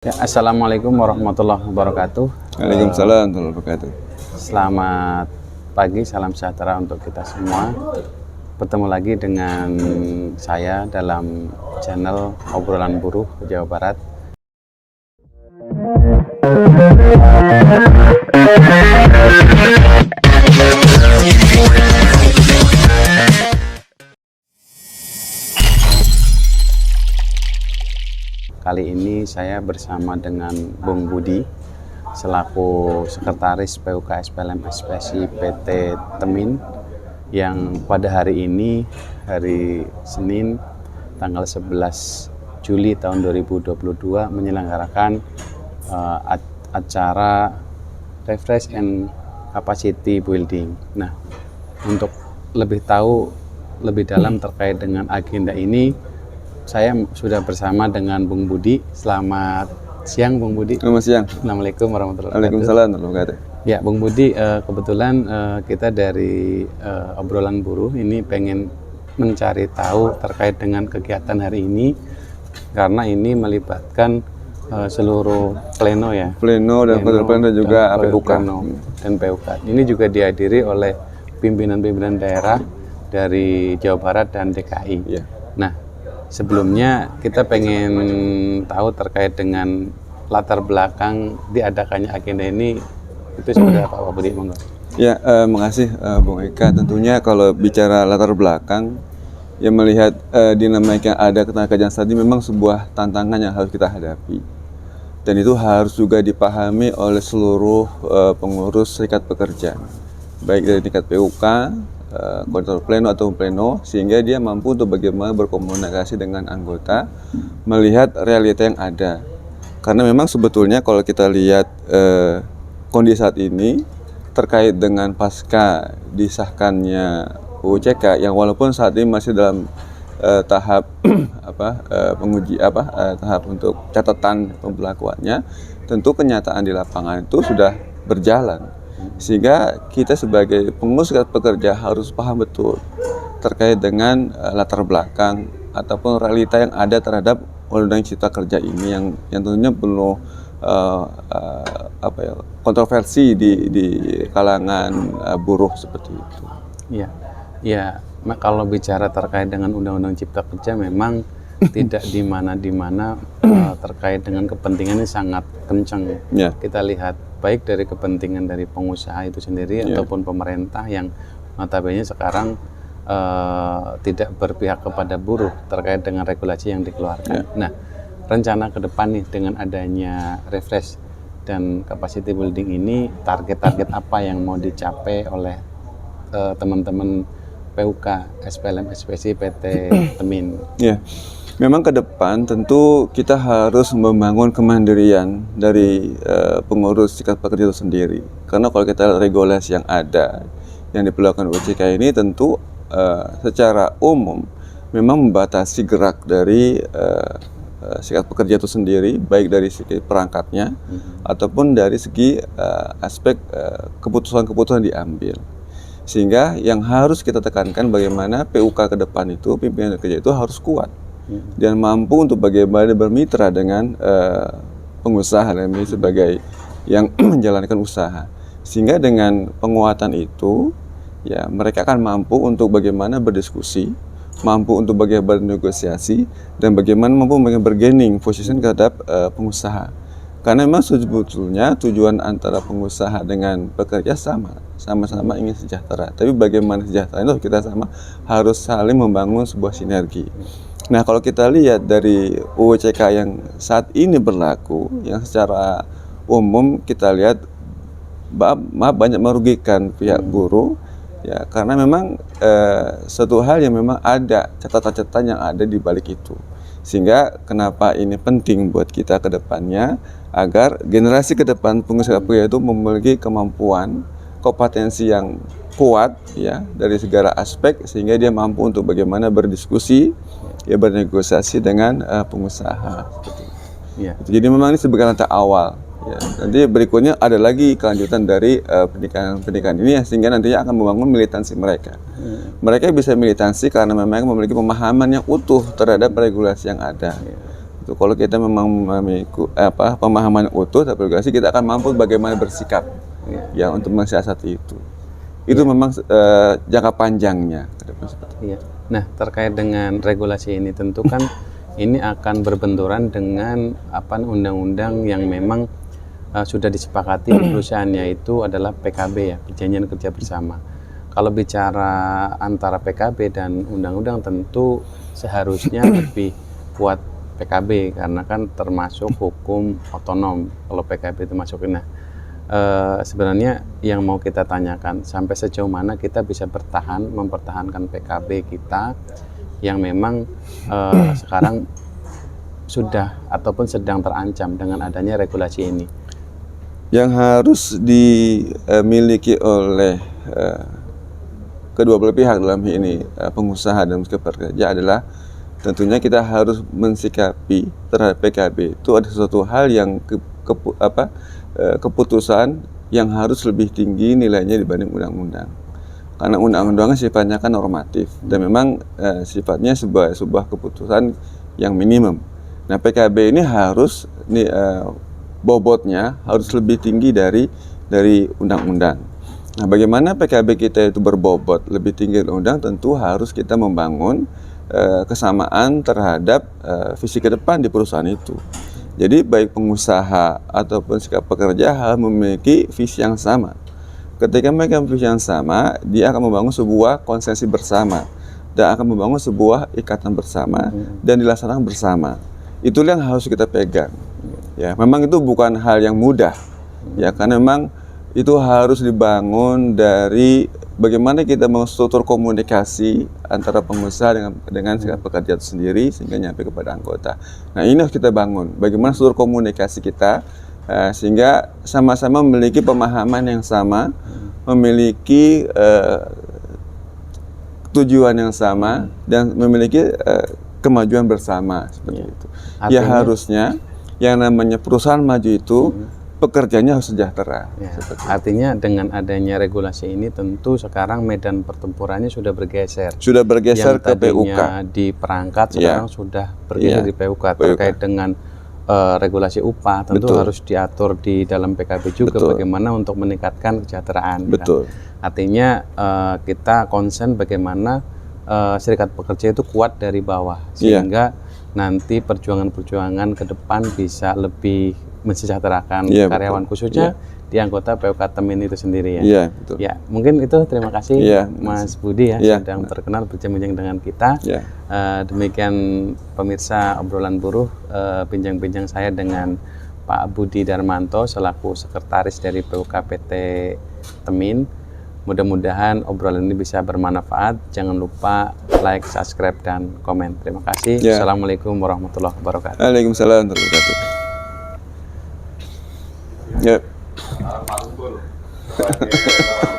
Ya, Assalamualaikum warahmatullahi wabarakatuh. Waalaikumsalam warahmatullahi wabarakatuh. Selamat pagi, salam sejahtera untuk kita semua. Bertemu lagi dengan saya dalam channel Obrolan Buruh Jawa Barat. Kali ini saya bersama dengan Bung Budi selaku Sekretaris PUK SPLM SPSI PT Temin yang pada hari ini, hari Senin tanggal 11 Juli tahun 2022 menyelenggarakan acara Refresh and Capacity Building. Nah, untuk lebih tahu lebih dalam terkait dengan agenda ini, saya sudah bersama dengan Bung Budi. Selamat siang, Bung Budi. Selamat siang. Assalamualaikum warahmatullahi wabarakatuh. Waalaikumsalam warahmatullahi wabarakatuh. Ya, Bung Budi, kebetulan kita dari Obrolan Buruh ini pengen mencari tahu terkait dengan kegiatan hari ini, karena ini melibatkan seluruh pleno ya. Pleno dan pleno juga PUK. Dan PUK. Ini juga dihadiri oleh pimpinan-pimpinan daerah dari Jawa Barat dan DKI. Ya. Nah, sebelumnya kita pengen tahu terkait dengan latar belakang diadakannya agenda ini, itu seperti apa, Pak Budi? Monggo. Ya, makasih Bung Eka. Tentunya kalau bicara latar belakang, ya melihat dinamika yang ada ketenagakerjaan saat ini memang sebuah tantangan yang harus kita hadapi. Dan itu harus juga dipahami oleh seluruh pengurus serikat pekerja, baik dari tingkat PUK, koordinator pleno atau pleno, sehingga dia mampu untuk bagaimana berkomunikasi dengan anggota, melihat realita yang ada. Karena memang sebetulnya kalau kita lihat kondisi saat ini terkait dengan pasca disahkannya UU CK yang walaupun saat ini masih dalam tahap tahap untuk catatan pemberlakuannya, tentu kenyataan di lapangan itu sudah berjalan. Sehingga kita sebagai pengurus serikat pekerja harus paham betul terkait dengan latar belakang ataupun realita yang ada terhadap Undang-Undang Cipta Kerja ini yang tentunya penuh kontroversi di kalangan buruh seperti itu. Iya, ya. Kalau bicara terkait dengan Undang-Undang Cipta Kerja memang tidak di mana terkait dengan kepentingan ini sangat kencang. Ya. Kita lihat baik dari kepentingan dari pengusaha itu sendiri ataupun pemerintah yang notabene sekarang tidak berpihak kepada buruh terkait dengan regulasi yang dikeluarkan. Nah, rencana ke depan nih dengan adanya refresh dan capacity building ini, target-target apa yang mau dicapai oleh teman-teman PUK SPLM SPSI PT Temin? Ya. Memang ke depan tentu kita harus membangun kemandirian dari pengurus serikat pekerja itu sendiri. Karena kalau kita lihat regulasi yang ada, yang diperlakukan OJK ini tentu secara umum memang membatasi gerak dari serikat pekerja itu sendiri, baik dari segi perangkatnya ataupun dari segi aspek keputusan-keputusan diambil. Sehingga yang harus kita tekankan bagaimana PUK ke depan itu, pimpinan kerja itu harus kuat dan mampu untuk bagaimana bermitra dengan pengusaha dan sebagai yang menjalankan usaha, sehingga dengan penguatan itu ya mereka akan mampu untuk bagaimana berdiskusi, mampu untuk bagaimana bernegosiasi, dan bagaimana mampu bergaining position terhadap pengusaha. Karena memang sebetulnya tujuan antara pengusaha dengan pekerja sama-sama ingin sejahtera, tapi bagaimana sejahtera itu kita harus saling membangun sebuah sinergi. Nah, kalau kita lihat dari UU CK yang saat ini berlaku, yang secara umum kita lihat banyak merugikan pihak buruh, ya karena memang suatu hal yang memang ada catatan-catatan yang ada di balik itu. Sehingga kenapa ini penting buat kita ke depannya, agar generasi ke depan pengusaha pekerja itu memiliki kemampuan, kompetensi yang kuat ya dari segala aspek, sehingga dia mampu untuk bagaimana berdiskusi, ya bernegosiasi dengan pengusaha. Ya. Jadi memang ini sebagai langkah awal. Ya, nanti berikutnya ada lagi kelanjutan dari pendidikan ini, sehingga nantinya akan membangun militansi mereka. Mereka bisa militansi karena memang memiliki pemahaman yang utuh terhadap regulasi yang ada. itu. Kalau kita memang memiliki pemahaman utuh tentang regulasi, kita akan mampu bagaimana bersikap ya untuk mensiasati itu. Itu memang jangka panjangnya ke depan seperti itu. Iya. Nah, terkait dengan regulasi ini tentu kan ini akan berbenturan dengan undang-undang yang memang sudah disepakati di perusahaan, yaitu adalah PKB ya, Perjanjian Kerja Bersama. Kalau bicara antara PKB dan undang-undang tentu seharusnya lebih kuat PKB karena kan termasuk hukum otonom kalau PKB itu masukin. Nah, sebenarnya yang mau kita tanyakan sampai sejauh mana kita bisa mempertahankan PKB kita yang memang sekarang sudah ataupun sedang terancam dengan adanya regulasi ini. Yang harus dimiliki oleh kedua belah pihak dalam ini, pengusaha dan pekerja, adalah tentunya kita harus mensikapi terhadap PKB itu ada sesuatu hal yang keputusan yang harus lebih tinggi nilainya dibanding undang-undang. Karena undang-undang sifatnya kan normatif dan memang sifatnya sebuah keputusan yang minimum. Nah, PKB ini harus bobotnya harus lebih tinggi dari undang-undang. Nah, bagaimana PKB kita itu berbobot lebih tinggi dari undang, tentu harus kita membangun kesamaan terhadap visi ke depan di perusahaan itu. Jadi baik pengusaha ataupun sikap pekerja harus memiliki visi yang sama. Ketika mereka memiliki visi yang sama, dia akan membangun sebuah konsensi bersama dan akan membangun sebuah ikatan bersama dan dilaksanakan bersama. Itulah yang harus kita pegang. Ya, memang itu bukan hal yang mudah. Ya, karena memang itu harus dibangun dari bagaimana kita menstruktur komunikasi antara pengusaha dengan sikap pekerja itu sendiri sehingga nyampe kepada anggota. Nah, ini harus kita bangun. Bagaimana struktur komunikasi kita sehingga sama-sama memiliki pemahaman yang sama, memiliki tujuan yang sama dan memiliki kemajuan bersama seperti itu. Ya, harusnya yang namanya perusahaan maju itu pekerjanya harus sejahtera. Ya, artinya dengan adanya regulasi ini tentu sekarang medan pertempurannya sudah bergeser. Sudah bergeser ke PUK. Yang di perangkat sekarang sudah bergeser di PUK. Terkait dengan regulasi upah tentu harus diatur di dalam PKB juga. Bagaimana untuk meningkatkan kesejahteraan. Betul. Kan? Artinya kita konsen bagaimana serikat pekerja itu kuat dari bawah sehingga nanti perjuangan-perjuangan ke depan bisa lebih mensejahterakan karyawan khususnya di anggota PUK Temin itu sendiri ya. Iya, betul. Ya, mungkin itu terima kasih Mas Budi ya sedang berkenan berbincang dengan kita. Demikian pemirsa obrolan buruh bincang-bincang saya dengan Pak Budi Darmanto selaku sekretaris dari PUK PT Temin. Mudah-mudahan obrolan ini bisa bermanfaat. Jangan lupa like, subscribe, dan komen. Terima kasih. Assalamualaikum warahmatullahi wabarakatuh. Waalaikumsalam warahmatullahi wabarakatuh.